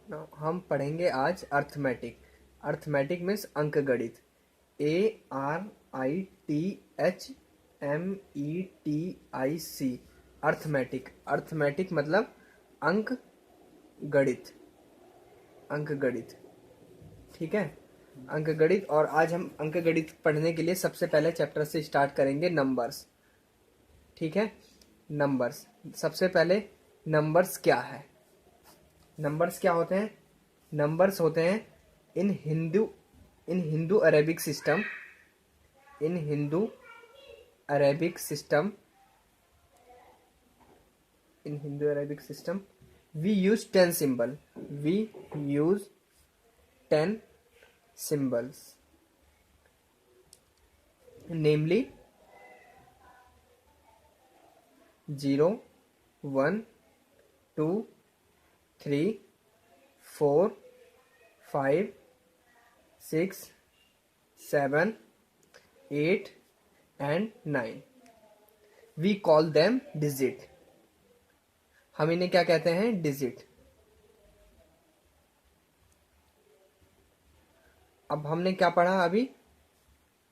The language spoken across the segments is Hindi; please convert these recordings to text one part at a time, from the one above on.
हम पढ़ेंगे आज अर्थमेटिक। अर्थमेटिक मीन्स अंकगणित। ARITHMETIC। अर्थमेटिक। अर्थमेटिक मतलब अंक गणित। अंक गणित, ठीक है, अंक गणित। और आज हम अंक गणित पढ़ने के लिए सबसे पहले चैप्टर से स्टार्ट करेंगे, नंबर्स। ठीक है, नंबर्स। सबसे पहले नंबर्स क्या है? नंबर्स क्या होते हैं? नंबर्स होते हैं in Hindu Arabic system, in Hindu Arabic system, in Hindu Arabic system we use 10 symbol, we use 10 symbols, namely 0, 1, 2, 3, 4, 5, 6, 7, 8 and 9. We call them digit. हम इन्हें क्या कहते हैं? डिजिट। अब हमने क्या पढ़ा अभी?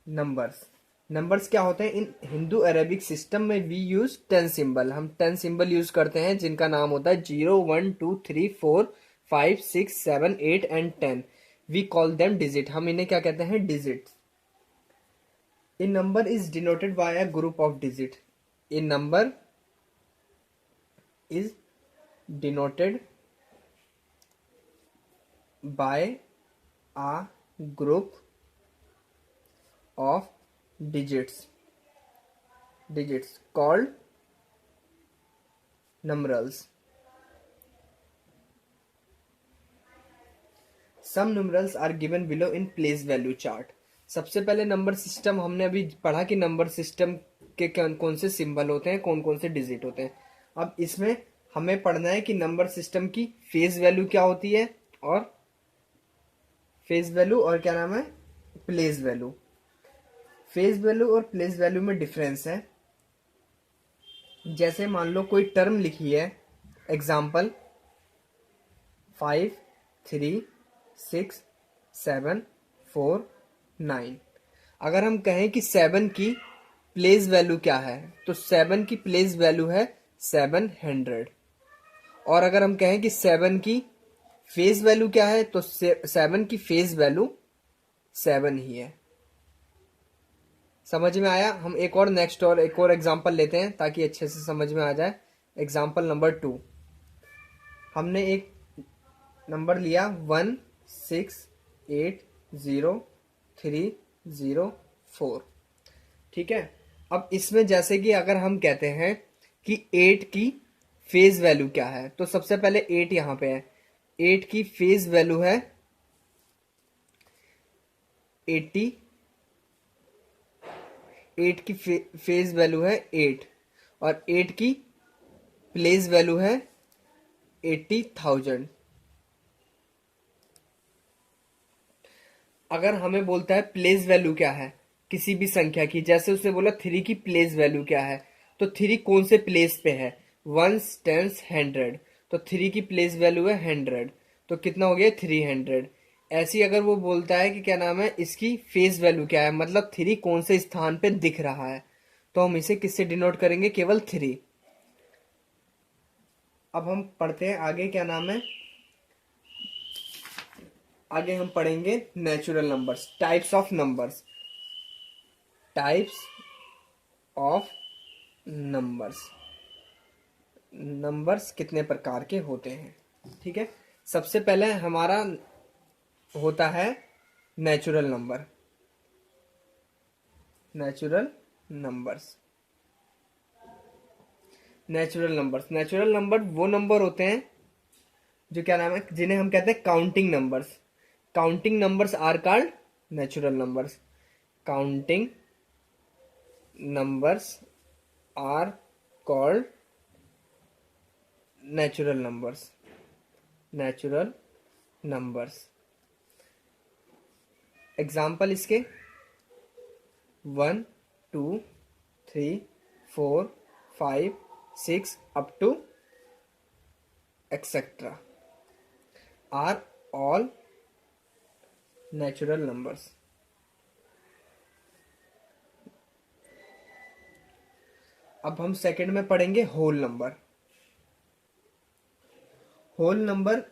नंबर्स। नंबर्स क्या होते हैं? इन हिंदू अरेबिक सिस्टम में वी यूज 10 सिंबल। हम 10 सिंबल यूज करते हैं जिनका नाम होता है 0, 1, 2, 3, 4, 5, 6, 7, 8 and 10। We call them digit. हम इन्हें क्या कहते हैं? Digit. A number is denoted by a group of digit. A number is denoted by a group of digits called numerals. Some numerals are given below in place value chart. सबसे पहले नंबर सिस्टम हमने अभी पढ़ा कि नंबर सिस्टम के कौन कौन से सिंबल होते हैं, कौन कौन से डिजिट होते हैं। अब इसमें हमें पढ़ना है कि नंबर सिस्टम की फेज वैल्यू क्या होती है, और फेज वैल्यू और क्या नाम है? Place value. फेज वैल्यू और प्लेस वैल्यू में डिफरेंस है। जैसे मान लो कोई टर्म लिखी है, एग्जाम्पल 5, 3, 6, 7, 4, 9। अगर हम कहें कि 7 की प्लेस वैल्यू क्या है, तो 7 की प्लेस वैल्यू है 700। और अगर हम कहें कि 7 की फेज वैल्यू क्या है, तो 7 की फेज वैल्यू 7 ही है। समझ में आया? हम एक और एग्जांपल लेते हैं ताकि अच्छे से समझ में आ जाए। Example number 2। हमने एक नंबर लिया 1680304। ठीक है। अब इसमें जैसे कि अगर हम कहते हैं कि 8 की फेज वैल्यू क्या है, तो सबसे पहले 8 यहां पे है। 8 की फेज वैल्यू है 80। 8 की फेज वैल्यू है 8, और 8 की प्लेस वैल्यू है 80,000। अगर हमें बोलता है प्लेस वैल्यू क्या है किसी भी संख्या की, जैसे उसने बोला 3 की प्लेस वैल्यू क्या है, तो 3 कौन से प्लेस पे है? 1s, 10s, 100। तो 3 की प्लेस वैल्यू है 100, तो कितना हो गया? 300। ऐसी अगर वो बोलता है कि क्या नाम है, इसकी फेस वैल्यू क्या है, मतलब 3 कौन से स्थान पे दिख रहा है, तो हम इसे किससे डिनोट करेंगे? केवल 3। अब हम पढ़ते हैं आगे, क्या नाम है, आगे हम पढ़ेंगे natural numbers, types of numbers. Types of numbers. Numbers कितने प्रकार के होते हैं? ठीक है। सबसे पहले हमारा होता है natural number. Natural numbers. Natural numbers. Natural number वो नंबर होते हैं जो क्या नाम है, जिन्हें हम कहते हैं counting numbers. Counting numbers are called natural numbers. Counting numbers are called natural numbers. natural numbers example इसके 1, 2, 3, 4, 5, 6 up to etcetera. Are all natural numbers. अब हम सेकंड में पढ़ेंगे whole number. Whole number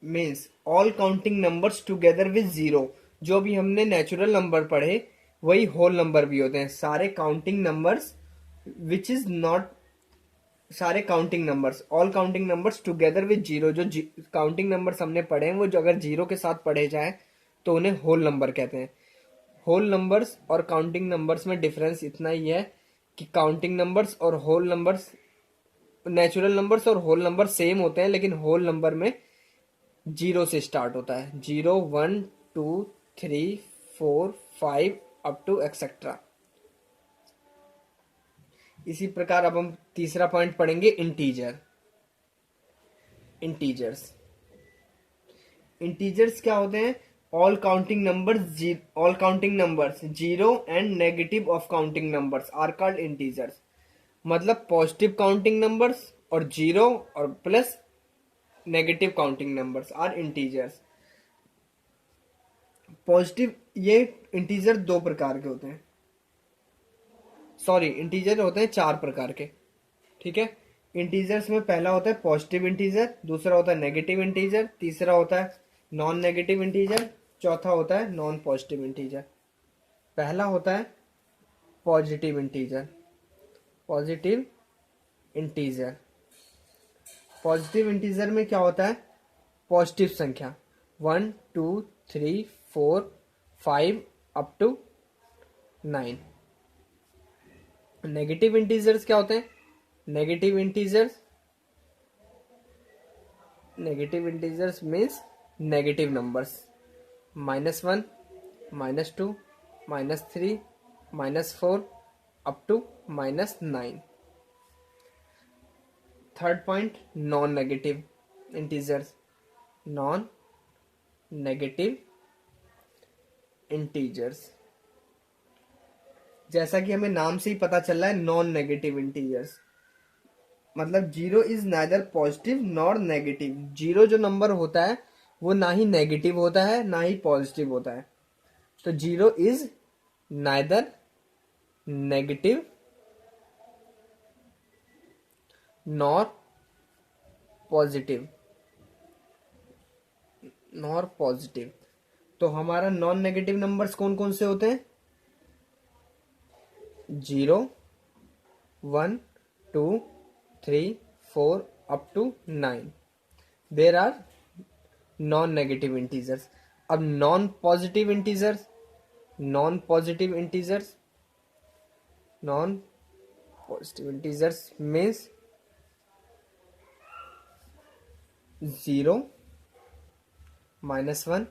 means all counting numbers together with zero. जो भी हमने नेचुरल नंबर पढ़े वही होल नंबर भी होते हैं। सारे counting numbers which is not, सारे counting numbers, all counting numbers together with zero. जो काउंटिंग नंबर्स हमने पढ़े हैं वो जो अगर जीरो के साथ पढ़े जाए तो उन्हें होल नंबर कहते हैं। होल नंबर्स और काउंटिंग नंबर्स में डिफरेंस इतना ही है कि काउंटिंग नंबर्स और होल नंबर्स, नेचुरल नंबर्स और होल नंबर सेम होते हैं, लेकिन होल नंबर में जीरो से स्टार्ट होता है। 0 1 2 3 4 5 अप टू एक्सेट्रा। इसी प्रकार अब हम तीसरा पॉइंट पढ़ेंगे इंटीजर। इंटीजर्स, इंटीजर्स क्या होते हैं? All counting numbers, all counting numbers zero and negative of counting numbers are called integers. मतलब पॉजिटिव काउंटिंग नंबर्स और जीरो और plus negative counting numbers are integers. Positive, ये इंटीजर दो प्रकार के होते हैं, सॉरी इंटीजर होते हैं चार प्रकार के, ठीक है। इंटीजर्स में पहला होता है पॉजिटिव इंटीजर, दूसरा होता है नेगेटिव इंटीजर, तीसरा होता है नॉन नेगेटिव इंटीजर, चौथा होता है नॉन पॉजिटिव इंटीजर। पहला होता है positive integer. Positive integer, positive integer में क्या होता है? पॉजिटिव संख्या 1 2 3 4 5 अप टू 9। नेगेटिव इंटीजर्स क्या होते हैं? Negative integers, negative integers means negative numbers, -1 -2 -3 -4 up to -9। Third point non negative integers. Non negative integers, जैसा कि हमें नाम से ही पता चल रहा है नॉन नेगेटिव इंटीजर्स मतलब zero is neither positive nor negative. Zero जो नंबर होता है वो ना ही नेगेटिव होता है ना ही पॉजिटिव होता है। तो zero is neither negative nor positive, nor positive. तो हमारा नॉन नेगेटिव नंबर्स कौन कौन से होते हैं? 0 1 2 3 4 up to 9 there are non negative integers. अब non positive integers, non positive integers, non positive integers means 0 -1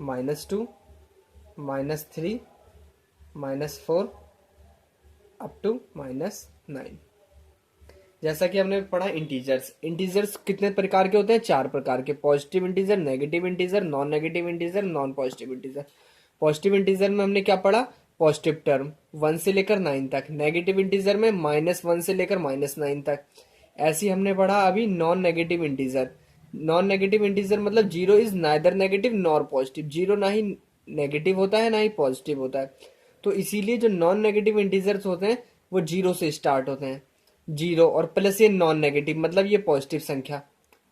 -2 -3 -4 up to -9। जैसा कि हमने पढ़ा इंटीजर्स, इंटीजर्स कितने प्रकार के होते हैं? चार प्रकार के। Positive integer, negative integer, non negative integer, non positive integer. Positive integer में हमने क्या पढ़ा? पॉजिटिव टर्म 1 से लेकर 9 तक। नेगेटिव इंटीजर में -1 से लेकर -9 तक। ऐसे ही हमने पढ़ा अभी non negative integer. Non negative integer मतलब zero is neither negative nor positive. Zero ना ही नेगेटिव होता है ना ही पॉजिटिव होता है। तो इसीलिए जो नॉन नेगेटिव इंटीजर्स होते हैं वो जीरो से स्टार्ट होते हैं। जीरो और प्लस ये नॉन नेगेटिव मतलब ये पॉजिटिव संख्या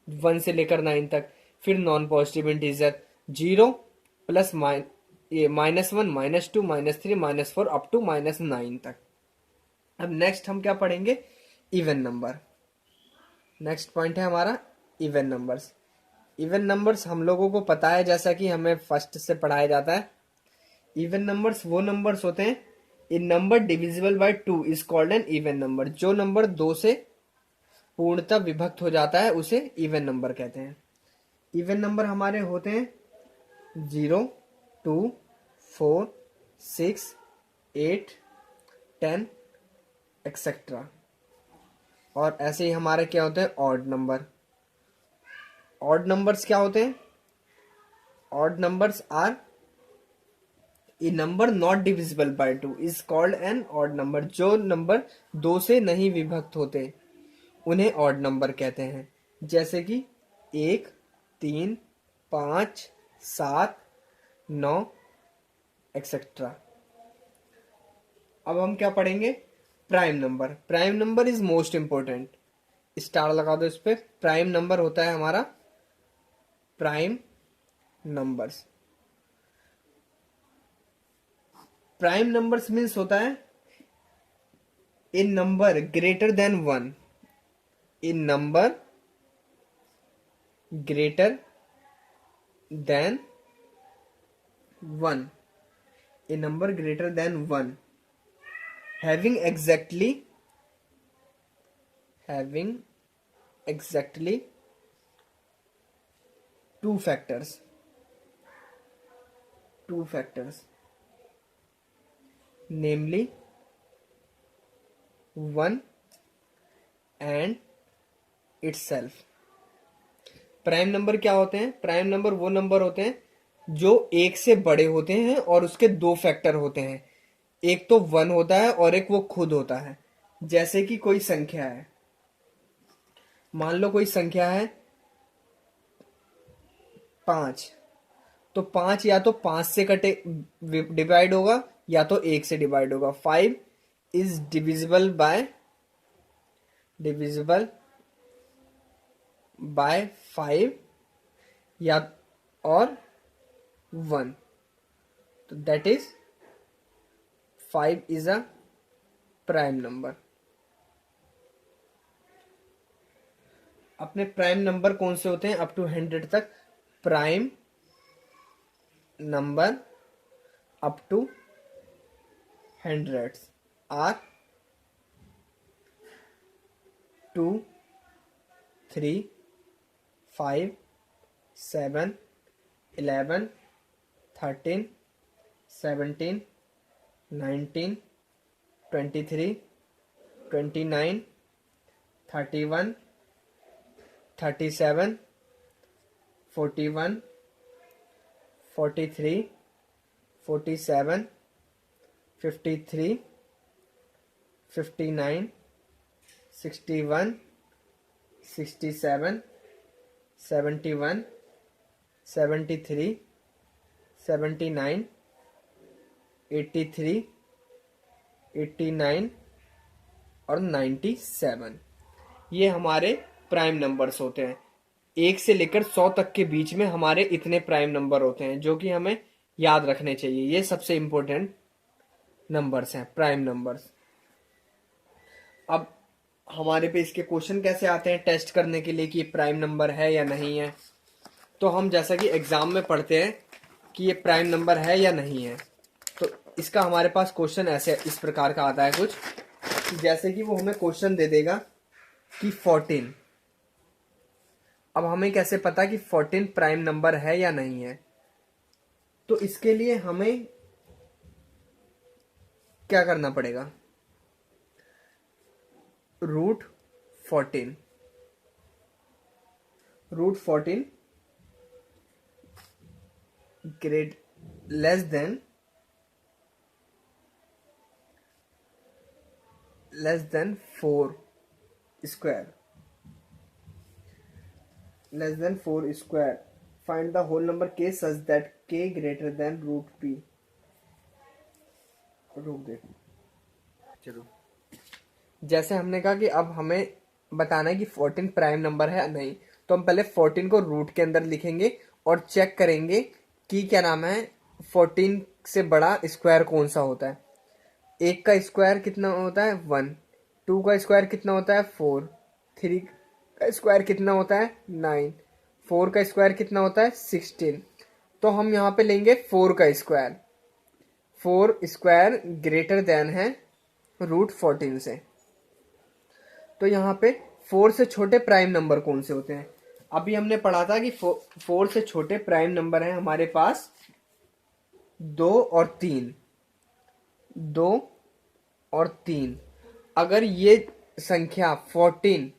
1 से लेकर 9 तक। फिर नॉन पॉजिटिव इंटीजर 0 प्लस ये -1 -2 -3 -4 अप टू -9 तक। अब नेक्स्ट हम क्या पढ़ेंगे? Even number. नेक्स्ट पॉइंट है हमारा इवन नंबर्स। इवन नंबर्स हम लोगों को पता है, जैसा कि हमें फर्स्ट से पढ़ाया जाता है। इवन नंबर्स वो नंबर्स होते हैं, in number divisible by 2 is called an even number. जो नंबर 2 से पूर्णतः विभक्त हो जाता है उसे इवन नंबर कहते हैं। इवन नंबर हमारे होते हैं 0 2 4 6 8 10 एक्सेट्रा। और ऐसे ही हमारे क्या होते हैं? Odd number. ऑड नंबर्स क्या होते हैं? Odd numbers are a number not divisible by 2 is called an odd number. जो नंबर 2 से नहीं विभक्त होते उन्हें ऑड नंबर कहते हैं। जैसे कि 1 3, 5, 7, 9 एक्सेट्रा। अब हम क्या पढ़ेंगे? Prime number. Prime number is most important, star लगा दो इस पे। प्राइम नंबर होता है हमारा prime numbers. Prime numbers means होता है a number greater than 1, a number greater than 1, a number greater than 1 having exactly two factors namely 1 and itself। Prime number क्या होते हैं? प्राइम नंबर वो नंबर होते हैं जो एक से बड़े होते हैं और उसके दो फैक्टर होते हैं। एक तो 1 होता है और एक वो खुद होता है। जैसे कि कोई संख्या है, मान लो कोई संख्या है 5, तो 5 या तो 5 से कटे डिवाइड होगा या तो 1 से डिवाइड होगा। 5 इज डिविजिबल बाय 5 या और 1, तो that is 5 is a prime number. अपने प्राइम नंबर कौन से होते हैं? अप टू 100 तक prime number up to 100 are 2, 3, 5, 7, 11, 13, 17, 19, 23, 29, 31, 37, 41, 43, 47, 53, 59, 61, 67, 71, 73, 79, 83, 89 और 97। ये हमारे प्राइम नंबर्स होते हैं। 1 से लेकर 100 तक के बीच में हमारे इतने प्राइम नंबर होते हैं जो कि हमें याद रखने चाहिए। ये सबसे इंपॉर्टेंट नंबर्स हैं, प्राइम नंबर्स। अब हमारे पे इसके क्वेश्चन कैसे आते हैं टेस्ट करने के लिए कि ये प्राइम नंबर है या नहीं है? तो हम जैसा कि एग्जाम में पढ़ते हैं कि ये प्राइम नंबर है या नहीं है, तो इसका हमारे पास क्वेश्चन ऐसे इस प्रकार का आता है कुछ, जैसे कि वो हमें क्वेश्चन दे देगा कि 14। अब हमें कैसे पता कि 14 प्राइम नंबर है या नहीं है? तो इसके लिए हमें क्या करना पड़ेगा? Root 14 great less than 4 square, find the whole number k such that k greater than root p। रोक दे। चलो, जैसे हमने कहा कि अब हमें बताना है कि 14 प्राइम नंबर है या नहीं, तो हम पहले 14 को रूट के अंदर लिखेंगे और चेक करेंगे कि क्या नाम है 14 से बड़ा स्क्वायर कौन सा होता है। 1 का स्क्वायर कितना होता है? 1। 2 का स्क्वायर कितना होता है? 4। 3 का स्क्वायर कितना होता है? 9। 4 का स्क्वायर कितना होता है? 16। तो हम यहाँ पे लेंगे 4 का स्क्वायर। 4 स्क्वायर ग्रेटर देन है रूट 14 से। तो यहाँ पे 4 से छोटे प्राइम नंबर कौन से होते हैं? अभी हमने पढ़ा था कि 4 से छोटे प्राइम नंबर हैं हमारे पास 2 और 3। 2 और 3। अगर ये संख्या 14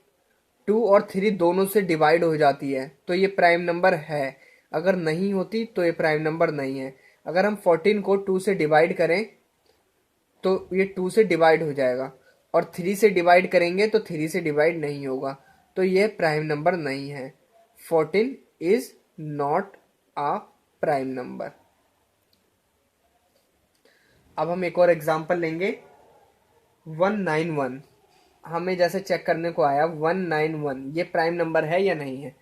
2 और 3 दोनों से डिवाइड हो जाती है तो ये प्राइम नंबर है। अगर नहीं होती तो ये प्राइम नंबर नहीं है। अगर हम 14 को 2 से डिवाइड करें तो ये 2 से डिवाइड हो जाएगा, और 3 से डिवाइड करेंगे तो 3 से डिवाइड नहीं होगा, तो ये प्राइम नंबर नहीं है। 14 is not a prime number. अब हम एक और एग्जांपल लेंगे 191। हमें जैसे चेक करने को आया 191 ये प्राइम नंबर है या नहीं है।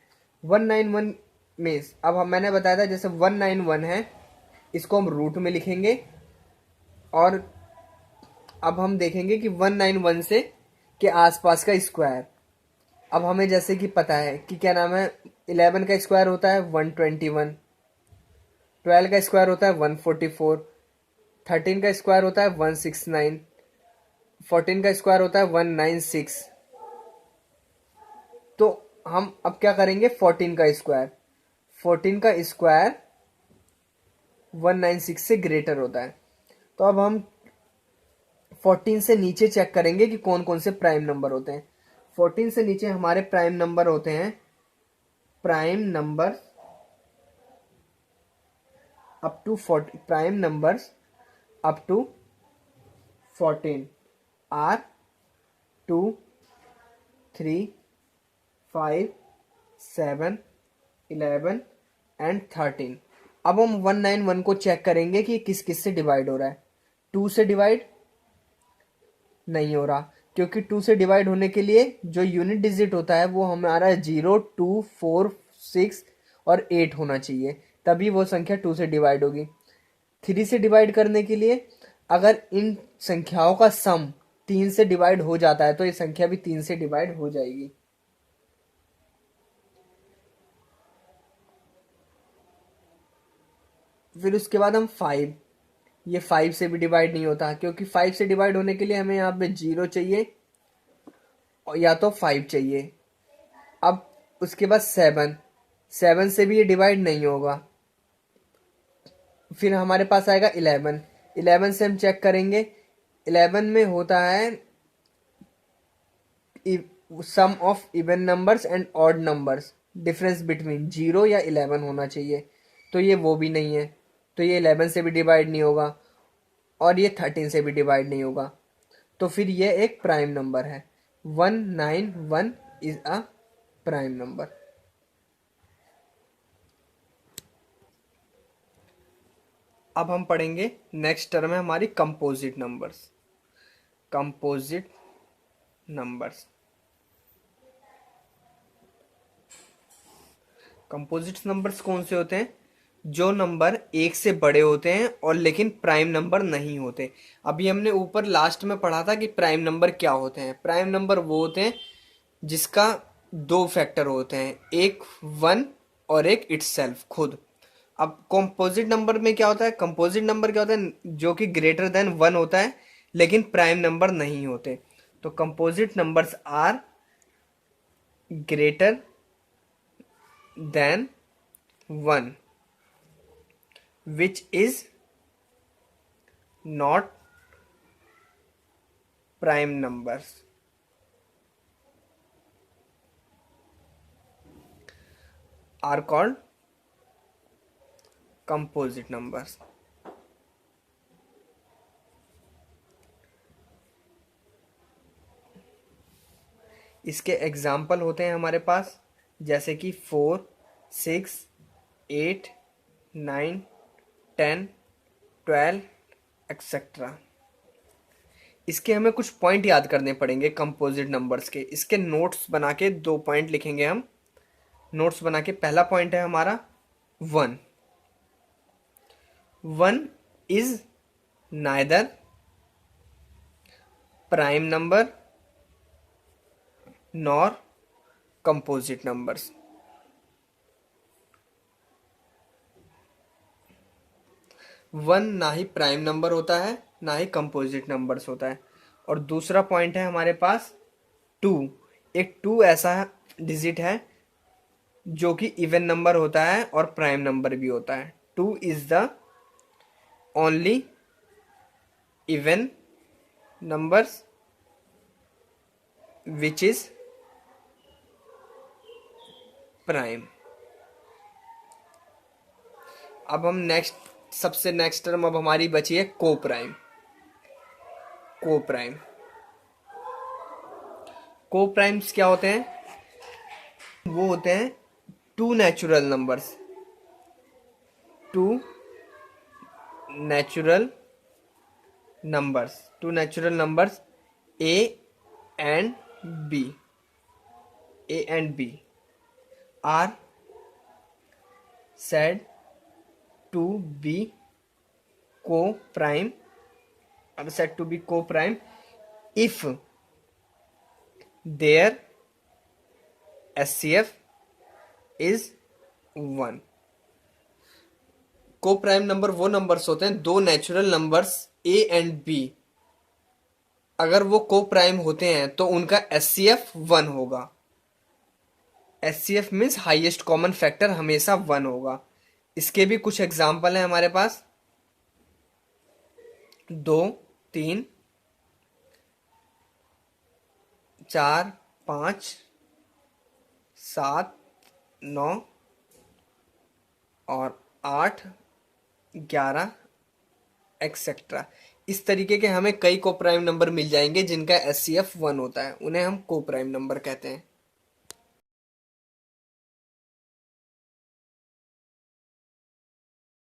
191 में मैंने बताया था जैसे 191 है, इसको हम रूट में लिखेंगे और अब हम देखेंगे कि 191 से के आसपास का स्क्वायर। अब हमें जैसे कि पता है कि क्या नाम है, 11 का स्क्वायर होता है 121, 12 का स्क्वायर होता है 144, 13 का स्क्वायर होता है 169, 14 का स्क्वायर होता है 196। तो हम अब क्या करेंगे, 14 का स्क्वायर, 14 का स्क्वायर 196 से ग्रेटर होता है। तो अब हम 14 से नीचे चेक करेंगे कि कौन कौन से प्राइम नंबर होते हैं। 14 से नीचे हमारे प्राइम नंबर होते हैं, prime number up to 40, prime numbers up to 14 are 2, 3, 5, 7, 11 and 13। अब हम 191 को चेक करेंगे कि किस किस से डिवाइड हो रहा है। 2 से डिवाइड नहीं हो रहा, क्योंकि 2 से डिवाइड होने के लिए जो यूनिट डिजिट होता है वो हमारा 0, 2, 4, 6 और 8 होना चाहिए, तभी वो संख्या 2 से डिवाइड होगी। 3 से डिवाइड करने के लिए अगर इन संख्याओं का सम 3 से डिवाइड हो जाता है तो ये संख्या भी 3 से डिवाइड हो जाएगी। फिर उसके बाद हम 5, ये 5 से भी डिवाइड नहीं होता, क्योंकि 5 से डिवाइड होने के लिए हमें यहाँ पे 0 चाहिए और या तो 5 चाहिए। अब उसके बाद 7, 7 से भी ये डिवाइड नहीं होगा। फिर हमारे पास आएगा 11, 11 से हम चेक करेंगे, 11 में होता है sum of even numbers and odd numbers, difference between 0 या 11 होना चाहिए, तो ये वो भी नहीं है, तो ये 11 से भी डिवाइड नहीं होगा और ये 13 से भी डिवाइड नहीं होगा, तो फिर ये एक प्राइम नंबर है। 191 इज अ प्राइम नंबर। अब हम पढ़ेंगे नेक्स्ट टर्म है हमारी composite numbers. Composite numbers, composite numbers कौन से होते हैं, जो नंबर एक से बड़े होते हैं और लेकिन प्राइम नंबर नहीं होते। अभी हमने ऊपर लास्ट में पढ़ा था कि प्राइम नंबर क्या होते हैं। प्राइम नंबर वो होते हैं जिसका दो फैक्टर होते हैं, एक 1 और एक इटसेल्फ खुद। अब कंपोजिट नंबर में क्या होता है, कंपोजिट नंबर क्या होता है, जो कि ग्रेटर देन 1 होता है लेकिन प्राइम नंबर नहीं होते। तो composite numbers are greater than 1 which is not prime numbers are called composite numbers। इसके एग्जाम्पल होते हैं हमारे पास जैसे कि 4, 6, 8, 9, 10, 12 एक्सेट्रा। इसके हमें कुछ पॉइंट याद करने पड़ेंगे कंपोजिट नंबर्स के। इसके नोट्स बना के 2 पॉइंट लिखेंगे हम। नोट्स बना के पहला पॉइंट है हमारा 1, 1 is neither prime number nor composite numbers. 1 ना ही प्राइम नंबर होता है ना ही कंपोजिट नंबर्स होता है। और दूसरा पॉइंट है हमारे पास 2, एक 2 ऐसा डिजिट है जो कि इवन नंबर होता है और प्राइम नंबर भी होता है। 2 is the only even numbers which is prime. अब हम सबसे नेक्स्ट टर्म अब हमारी बची है को प्राइम। को प्राइम, को प्राइम्स क्या होते हैं, वो होते हैं two natural numbers, two natural numbers, two natural numbers A and B, A and B are said to be co-prime, are said to be co-prime if their SCF is 1। को प्राइम नंबर वो नंबर्स होते हैं, दो natural numbers A and B, अगर वो को प्राइम होते हैं तो उनका SCF 1 होगा। SCF means highest common factor हमेशा 1 होगा। इसके भी कुछ एग्जाम्पल हैं हमारे पास, 2, 3, 4, 5, 7, 9 और 8, 11 एक्सेट्रा। इस तरीके के हमें कई को प्राइम नंबर मिल जाएंगे जिनका SCF 1 होता है, उन्हें हम को प्राइम नंबर कहते हैं।